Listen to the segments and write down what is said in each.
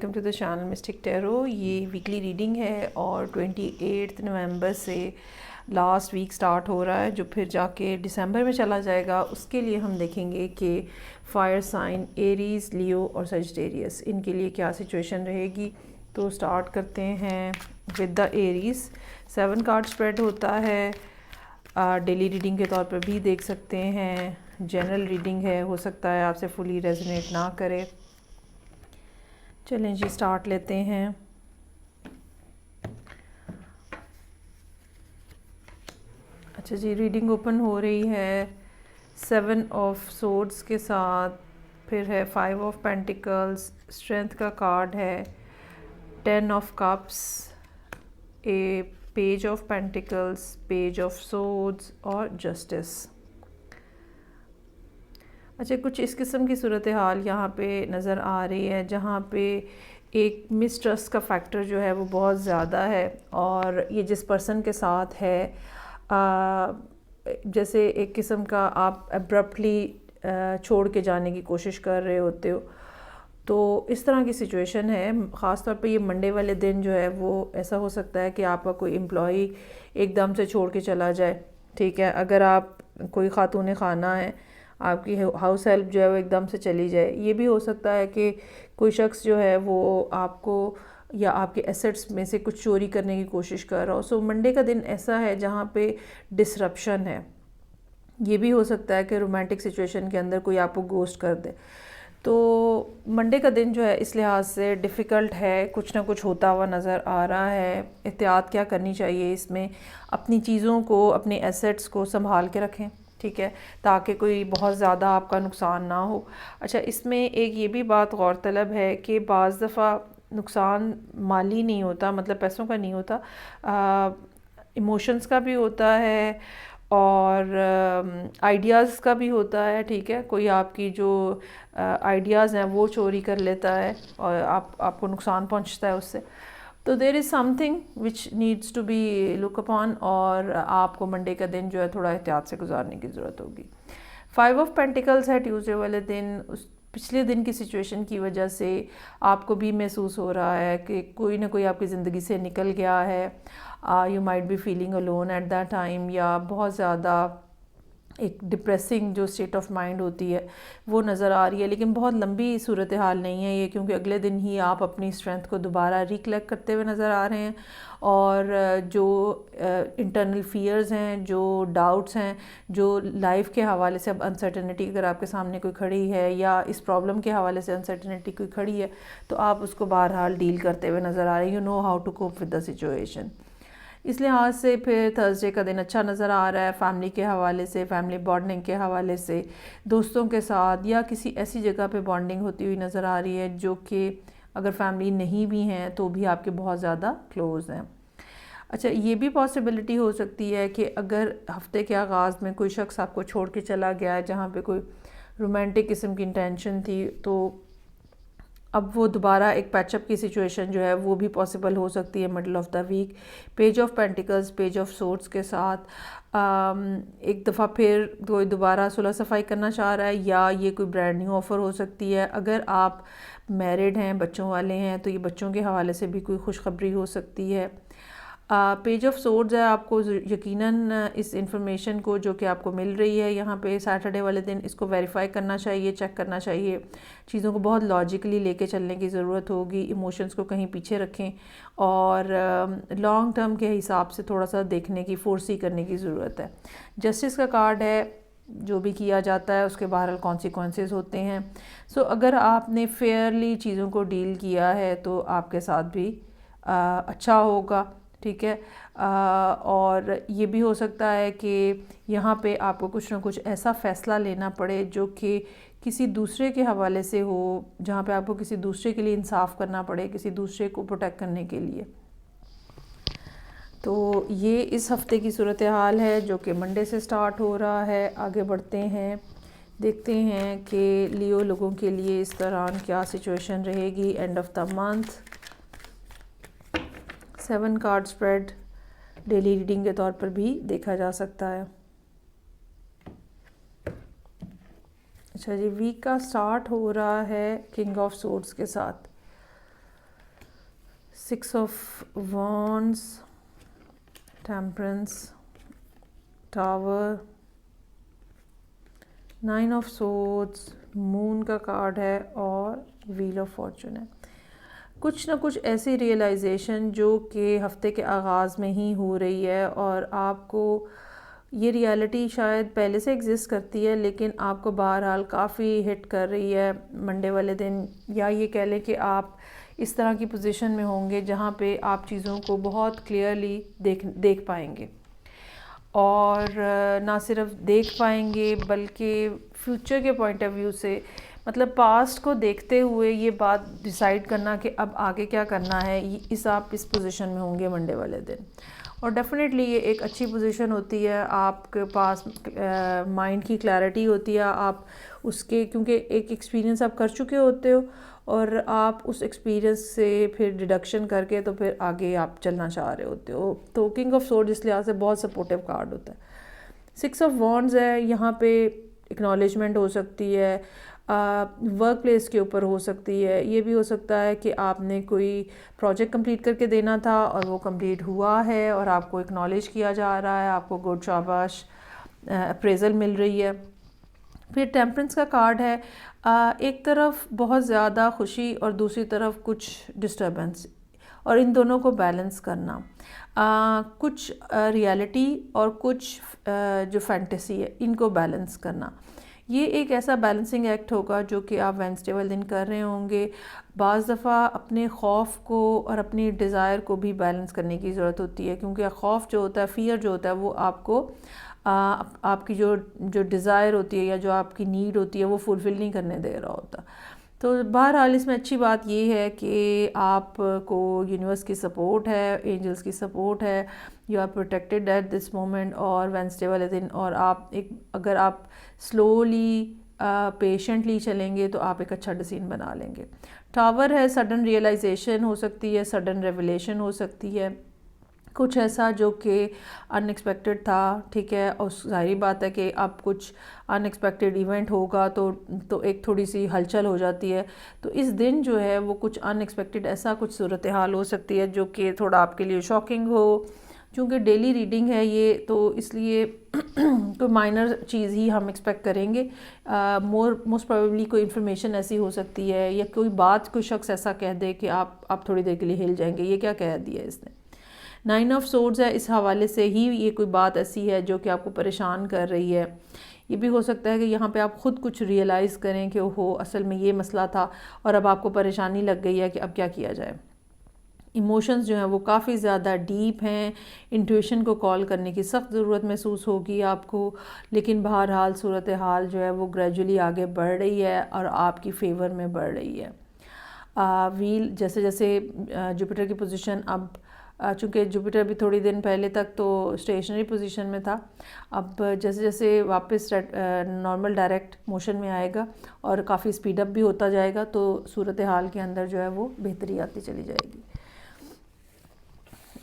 Welcome to the channel mystic tarot. ये weekly reading है और 28 नवंबर से लास्ट वीक स्टार्ट हो रहा है जो फिर जाके दिसंबर में चला जाएगा। उसके लिए हम देखेंगे कि फायर साइन एरीज, लियो और सजिटेरियस इनके लिए क्या सिचुएशन रहेगी। तो स्टार्ट करते हैं with the Aries. 7 card spread होता है, डेली रीडिंग के तौर पर भी देख सकते हैं, जनरल रीडिंग है, हो सकता है आपसे फुली रेजोनेट ना करे। चलें जी स्टार्ट लेते हैं। अच्छा जी, रीडिंग ओपन हो रही है 7 ऑफ सोर्ड्स के साथ, फिर है 5 ऑफ पेंटिकल्स, स्ट्रेंथ का कार्ड है, 10 of cups, A page of pentacles, page of swords और जस्टिस। अच्छा, कुछ इस किस्म की सूरत हाल यहाँ पे नज़र आ रही है जहाँ पे एक मिसट्रस्ट का फैक्टर जो है वो बहुत ज़्यादा है और ये जिस पर्सन के साथ है जैसे एक किस्म का आप अब्रप्टली छोड़ के जाने की कोशिश कर रहे होते हो, तो इस तरह की सिचुएशन है। ख़ास तौर पे ये मंडे वाले दिन जो है वो ऐसा हो सकता है कि आपका कोई एम्प्लॉई एकदम से छोड़ के चला जाए। ठीक है, अगर आप कोई खातून खाना है, आपकी हाउस हेल्प जो है वो एकदम से चली जाए। ये भी हो सकता है कि कोई शख्स जो है वो आपको या आपके एसेट्स में से कुछ चोरी करने की कोशिश कर रहा हो। सो मंडे का दिन ऐसा है जहाँ पे डिसरप्शन है। ये भी हो सकता है कि रोमांटिक सिचुएशन के अंदर कोई आपको गोस्ट कर दे। तो मंडे का दिन जो है इस लिहाज से डिफ़िकल्ट है, कुछ ना कुछ होता हुआ नज़र आ रहा है। एहतियात क्या करनी चाहिए इसमें, अपनी चीज़ों को, अपने एसेट्स को संभाल के रखें, ठीक है, ताकि कोई बहुत ज़्यादा आपका नुकसान ना हो। अच्छा, इसमें एक ये भी बात गौरतलब है कि बाज़ दफ़ा नुकसान माली नहीं होता, मतलब पैसों का नहीं होता, इमोशंस का भी होता है और आइडियाज़ का भी होता है। ठीक है, कोई आपकी जो आइडियाज़ हैं वो चोरी कर लेता है और आपको नुकसान पहुंचता है उससे। तो there is something which needs to be look upon और आपको मंडे का दिन जो है थोड़ा एहतियात से गुजारने की ज़रूरत होगी। 5 ऑफ पेंटिकल्स है ट्यूसडे वाले दिन। उस पिछले दिन की सिचुएशन की वजह से आपको भी महसूस हो रहा है कि कोई ना कोई आपकी ज़िंदगी से निकल गया है। You might be feeling alone at that time, या बहुत ज़्यादा एक डिप्रेसिंग जो स्टेट ऑफ माइंड होती है वो नज़र आ रही है। लेकिन बहुत लंबी सूरत हाल नहीं है ये, क्योंकि अगले दिन ही आप अपनी स्ट्रेंथ को दोबारा रिकलेक्ट करते हुए नज़र आ रहे हैं और जो इंटरनल फियर्स हैं, जो डाउट्स हैं, जो लाइफ के हवाले से अब अनसर्टेनिटी अगर आपके सामने कोई खड़ी है या इस प्रॉब्लम के हवाले से अनसर्टेनिटी कोई खड़ी है, तो आप उसको बहरहाल डील करते हुए नज़र आ रहे हैं। You know how to cope with the situation. इस लिहाज से फिर थर्सडे का दिन अच्छा नज़र आ रहा है, फैमिली के हवाले से, फैमिली बॉन्डिंग के हवाले से, दोस्तों के साथ या किसी ऐसी जगह पे बॉन्डिंग होती हुई नज़र आ रही है जो कि अगर फैमिली नहीं भी हैं तो भी आपके बहुत ज़्यादा क्लोज़ हैं। अच्छा, ये भी पॉसिबिलिटी हो सकती है कि अगर हफ्ते के आगाज़ में कोई शख्स आपको छोड़ के चला गया है जहाँ पे कोई रोमांटिक किस्म की इंटेंशन थी, तो अब वो दोबारा एक पैचअप की सिचुएशन जो है वो भी पॉसिबल हो सकती है middle of the week. Page of pentacles, page of swords के साथ एक दफ़ा फिर कोई दोबारा सुलह सफाई करना चाह रहा है, या ये कोई ब्रांड न्यू ऑफ़र हो सकती है। अगर आप मैरिड हैं, बच्चों वाले हैं, तो ये बच्चों के हवाले से भी कोई खुशखबरी हो सकती है। पेज ऑफ सोर्ड्स है, आपको यकीनन इस इंफॉर्मेशन को जो कि आपको मिल रही है यहाँ पे सैटरडे वाले दिन, इसको वेरीफाई करना चाहिए, चेक करना चाहिए। चीज़ों को बहुत लॉजिकली लेके चलने की ज़रूरत होगी, इमोशंस को कहीं पीछे रखें और लॉन्ग टर्म के हिसाब से थोड़ा सा देखने की, फोर्सी करने की ज़रूरत है। जस्टिस का कार्ड है, जो भी किया जाता है उसके बहरहाल कॉन्सिक्वेंसेस होते हैं। सो अगर आपने फेयरली चीज़ों को डील किया है तो आपके साथ भी अच्छा होगा, ठीक है। और ये भी हो सकता है कि यहाँ पे आपको कुछ ना कुछ ऐसा फ़ैसला लेना पड़े जो कि किसी दूसरे के हवाले से हो, जहाँ पे आपको किसी दूसरे के लिए इंसाफ करना पड़े, किसी दूसरे को प्रोटेक्ट करने के लिए। तो ये इस हफ़्ते की सूरत हाल है जो कि मंडे से स्टार्ट हो रहा है। आगे बढ़ते हैं, देखते हैं कि लियो लोगों के लिए इस दौरान क्या सिचुएशन रहेगी end of the month. 7 card spread daily reading के तौर पर भी देखा जा सकता है। अच्छा जी, वीक का स्टार्ट हो रहा है किंग ऑफ सोर्ड्स के साथ। 6 of wands, temperance, tower, 9 of swords, moon का कार्ड है और व्हील ऑफ फॉर्चून है। कुछ ना कुछ ऐसी रियलाइजेशन जो कि हफ्ते के आगाज़ में ही हो रही है और आपको ये रियलिटी शायद पहले से एग्जिस्ट करती है लेकिन आपको बहरहाल काफ़ी हिट कर रही है मंडे वाले दिन, या ये कह लें कि आप इस तरह की पोजीशन में होंगे जहाँ पे आप चीज़ों को बहुत क्लियरली देख पाएंगे और ना सिर्फ देख पाएंगे बल्कि फ्यूचर के पॉइंट ऑफ व्यू से, मतलब पास्ट को देखते हुए ये बात डिसाइड करना कि अब आगे क्या करना है, आप इस पोजीशन में होंगे मंडे वाले दिन। और डेफिनेटली ये एक अच्छी पोजीशन होती है, आपके पास माइंड की क्लैरिटी होती है, आप उसके क्योंकि एक एक्सपीरियंस आप कर चुके होते हो और आप उस एक्सपीरियंस से फिर डिडक्शन करके तो फिर आगे आप चलना चाह रहे होते हो। तो किंग ऑफ सोर्ड इस लिहाज से बहुत सपोर्टिव कार्ड होता है। 6 ऑफ वॉन्ड्स है, यहाँ पे एक्नॉलेजमेंट हो सकती है, वर्क प्लेस के ऊपर हो सकती है, ये भी हो सकता है कि आपने कोई प्रोजेक्ट कंप्लीट करके देना था और वो कंप्लीट हुआ है और आपको एक्नॉलेज किया जा रहा है, आपको गुड शाबाश अप्रेजल मिल रही है। फिर टेम्परेंस का कार्ड है, एक तरफ बहुत ज़्यादा खुशी और दूसरी तरफ कुछ डिस्टर्बेंस, और इन दोनों को बैलेंस करना, कुछ रियलिटी और कुछ जो फैंटेसी है इनको बैलेंस करना, ये एक ऐसा बैलेंसिंग एक्ट होगा जो कि आप वेडनेसडे वाले दिन कर रहे होंगे। बाज़ दफ़ा अपने खौफ को और अपनी डिज़ायर को भी बैलेंस करने की ज़रूरत होती है, क्योंकि खौफ जो होता है, फ़ियर जो होता है, वो आपको आपकी जो डिज़ायर होती है या जो आपकी नीड होती है वो फुलफ़िल नहीं करने दे रहा होता। तो बहरहाल इसमें अच्छी बात ये है कि आपको यूनिवर्स की सपोर्ट है, एंजल्स की सपोर्ट है, you are protected at this moment और वेडनेसडे वाले दिन, और आप अगर आप स्लोली पेशेंटली चलेंगे तो आप एक अच्छा डिसीजन बना लेंगे। टावर है, सडन रियलाइजेशन हो सकती है, सडन रेवलेशन हो सकती है, कुछ ऐसा जो कि अनएक्सपेक्टेड था, ठीक है, और जाहिर बात है कि अब कुछ अनएक्सपेक्टेड इवेंट होगा तो एक थोड़ी सी हलचल हो जाती है। तो इस दिन जो है वो कुछ अनएक्सपेक्टेड ऐसा कुछ सूरत हाल हो सकती है जो कि थोड़ा आपके लिए शॉकिंग हो, चूँकि डेली रीडिंग है ये, तो इसलिए कोई माइनर चीज़ ही हम एक्सपेक्ट करेंगे। मोस्ट प्रोबेबली कोई इन्फॉर्मेशन ऐसी हो सकती है या कोई बात कोई शख्स ऐसा कह दे कि आप थोड़ी देर के लिए हिल जाएंगे, ये क्या कह दिया इसने। 9 ऑफ सोर्ड्स है, इस हवाले से ही ये कोई बात ऐसी है जो कि आपको परेशान कर रही है। ये भी हो सकता है कि यहाँ पे आप ख़ुद कुछ रियलाइज़ करें कि ओहो असल में ये मसला था और अब आपको परेशानी लग गई है कि अब क्या किया जाए। इमोशंस जो हैं वो काफ़ी ज़्यादा डीप हैं, इंट्यूशन को कॉल करने की सख्त ज़रूरत महसूस होगी आपको, लेकिन बहरहाल सूरत हाल जो है वो ग्रेजुअली आगे बढ़ रही है और आपकी फेवर में बढ़ रही है। व्हील, जैसे जैसे जुपिटर की पोजीशन अब, चूँकि जुपिटर भी थोड़ी दिन पहले तक तो स्टेशनरी पोजीशन में था, अब जैसे जैसे वापस नॉर्मल डायरेक्ट मोशन में आएगा और काफ़ी स्पीड अप भी होता जाएगा, तो सूरत हाल के अंदर जो है वो बेहतरी आती चली जाएगी।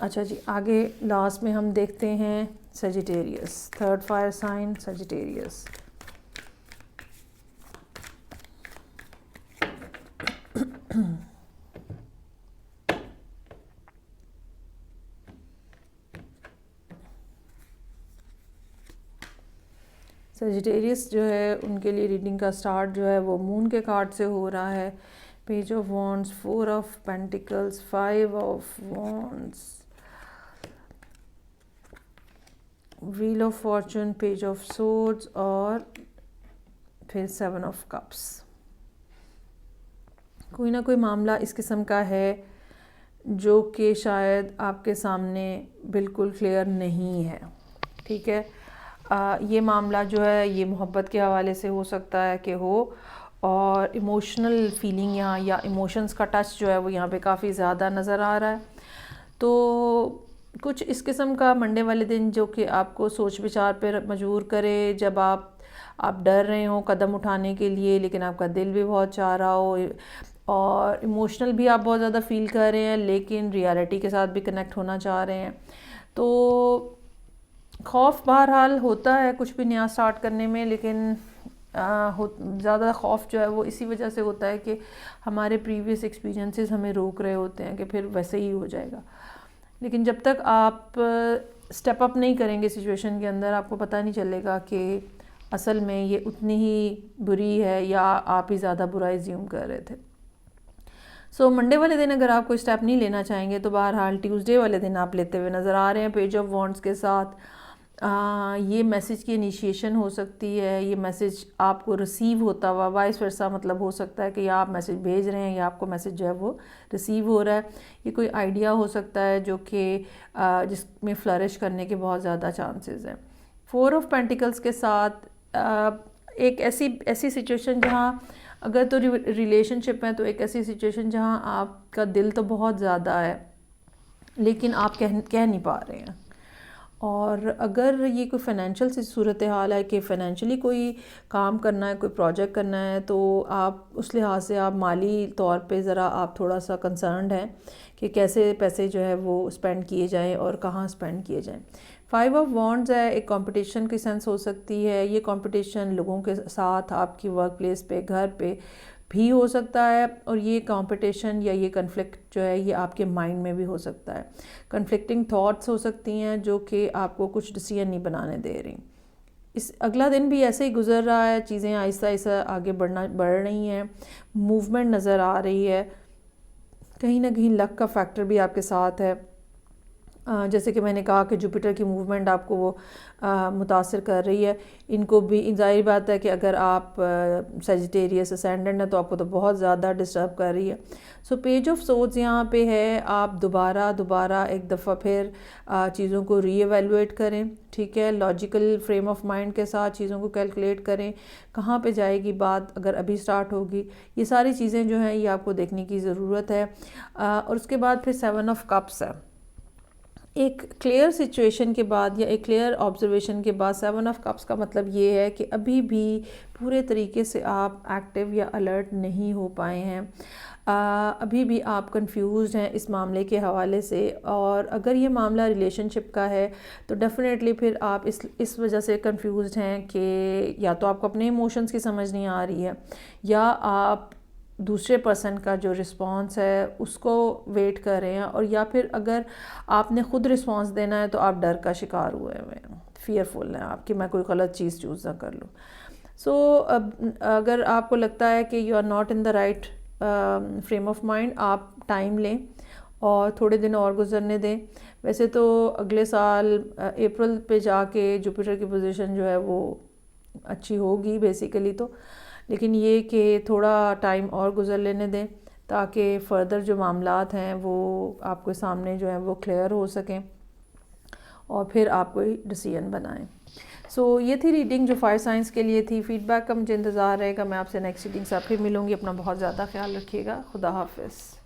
अच्छा जी, आगे लास्ट में हम देखते हैं Sagittarius, third fire sign Sagittarius. Sagittarius जो है उनके लिए रीडिंग का स्टार्ट जो है वो मून के कार्ड से हो रहा है। Page of wands, 4 of pentacles, 5 of wands, wheel of Fortune, page of swords और फिर 7 ऑफ कप्स। कोई ना कोई मामला इस किस्म का है जो कि शायद आपके सामने बिल्कुल क्लियर नहीं है, ठीक है। ये मामला जो है ये मोहब्बत के हवाले से हो सकता है कि हो, और इमोशनल फीलिंग यहाँ या इमोशंस का टच जो है वो यहाँ पे काफ़ी ज़्यादा नज़र आ रहा है। तो कुछ इस किस्म का मंडे वाले दिन जो कि आपको सोच विचार पर मजबूर करे, जब आप डर रहे हो कदम उठाने के लिए लेकिन आपका दिल भी बहुत चाह रहा हो, और इमोशनल भी आप बहुत ज़्यादा फील कर रहे हैं लेकिन रियलिटी के साथ भी कनेक्ट होना चाह रहे हैं। तो खौफ बहरहाल होता है कुछ भी नया स्टार्ट करने में, लेकिन ज़्यादा खौफ जो है वो इसी वजह से होता है कि हमारे प्रीवियस एक्सपीरियंसेस हमें रोक रहे होते हैं कि फिर वैसे ही हो जाएगा। लेकिन जब तक आप स्टेप अप नहीं करेंगे सिचुएशन के अंदर, आपको पता नहीं चलेगा कि असल में ये उतनी ही बुरी है या आप ही ज़्यादा बुरा एज्यूम कर रहे थे। सो मंडे वाले दिन अगर आप कोई स्टेप नहीं लेना चाहेंगे तो बहरहाल ट्यूसडे वाले दिन आप लेते हुए नज़र आ रहे हैं पेज ऑफ वॉन्ड्स के साथ। ये मैसेज की इनिशिएशन हो सकती है, ये मैसेज आपको रिसीव होता हुआ वाइस वर्सा, मतलब हो सकता है कि आप मैसेज भेज रहे हैं या आपको मैसेज जो है वो रिसीव हो रहा है। ये कोई आइडिया हो सकता है जो कि जिसमें फ्लरिश करने के बहुत ज़्यादा चांसेस हैं। 4 ऑफ पेंटिकल्स के साथ एक ऐसी सिचुएशन जहाँ अगर तो रिलेशनशिप है तो एक ऐसी सिचुएशन जहाँ आपका दिल तो बहुत ज़्यादा है लेकिन आप कह नहीं पा रहे हैं। और अगर ये कोई फ़ाइनेंशियल सी सूरत हाल है कि फ़ाइनेंशियली कोई काम करना है, कोई प्रोजेक्ट करना है, तो आप उस लिहाज से आप माली तौर पे ज़रा आप थोड़ा सा कंसर्न्ड हैं कि कैसे पैसे जो है वो स्पेंड किए जाएं और कहाँ स्पेंड किए जाएं। 5 ऑफ वॉन्ड्स है, एक कंपटीशन की सेंस हो सकती है। ये कंपटीशन लोगों के साथ आपकी वर्क प्लेस पे, घर पे भी हो सकता है और ये कंपटीशन या ये कन्फ्लिक्ट जो है ये आपके माइंड में भी हो सकता है। कन्फ्लिक्टिंग थॉट्स हो सकती हैं जो कि आपको कुछ डिसीजन नहीं बनाने दे रही। इस अगला दिन भी ऐसे ही गुजर रहा है, चीज़ें आहिस्ता आहिस्ता आगे बढ़ रही हैं, मूवमेंट नज़र आ रही है, कहीं ना कहीं लक का फैक्टर भी आपके साथ है। जैसे कि मैंने कहा कि जुपिटर की मूवमेंट आपको वो मुतासर कर रही है। इनको भी ज़ाहिर बात है कि अगर आप सजिटेरियस असेंडेंट है तो आपको तो बहुत ज़्यादा डिस्टर्ब कर रही है। सो पेज ऑफ सोर्ड्स यहाँ पे है, आप दोबारा एक दफ़ा फिर चीज़ों को रीएवैल्यूएट करें, ठीक है, लॉजिकल फ्रेम ऑफ माइंड के साथ चीज़ों को कैलकुलेट करें, कहाँ पे जाएगी बात अगर अभी स्टार्ट होगी। ये सारी चीज़ें जो हैं ये आपको देखने की ज़रूरत है। और उसके बाद फिर 7 ऑफ कप्स है। एक क्लियर सिचुएशन के बाद या एक क्लियर ऑब्जर्वेशन के बाद 7 ऑफ कप्स का मतलब ये है कि अभी भी पूरे तरीके से आप एक्टिव या अलर्ट नहीं हो पाए हैं। अभी भी आप कंफ्यूज्ड हैं इस मामले के हवाले से। और अगर ये मामला रिलेशनशिप का है तो डेफ़िनेटली फिर आप इस वजह से कंफ्यूज्ड हैं कि या तो आपको अपने इमोशंस की समझ नहीं आ रही है या आप दूसरे पर्सन का जो रिस्पॉन्स है उसको वेट कर रहे हैं, और या फिर अगर आपने ख़ुद रिस्पॉन्स देना है तो आप डर का शिकार हुए हुए हैं, फियरफुल हैं आप कि मैं कोई गलत चीज़ चूज़ ना कर लूँ। सो अगर आपको लगता है कि you are not in the right frame of mind, आप टाइम लें और थोड़े दिन और गुजरने दें। वैसे तो अगले साल अप्रैल पे जाके जुपिटर की पोजीशन जो है वो अच्छी होगी बेसिकली तो, लेकिन ये कि थोड़ा टाइम और गुजर लेने दें ताकि फ़र्दर जो मामलात हैं वो आपके सामने जो है वो क्लियर हो सकें और फिर आप कोई डिसीजन बनाएं। सो ये थी रीडिंग जो फायर साइंस के लिए थी। फीडबैक का मुझे इंतज़ार रहेगा। मैं आपसे नेक्स्ट रीडिंग से फिर मिलूँगी। अपना बहुत ज़्यादा ख्याल रखिएगा। खुदा हाफिज़।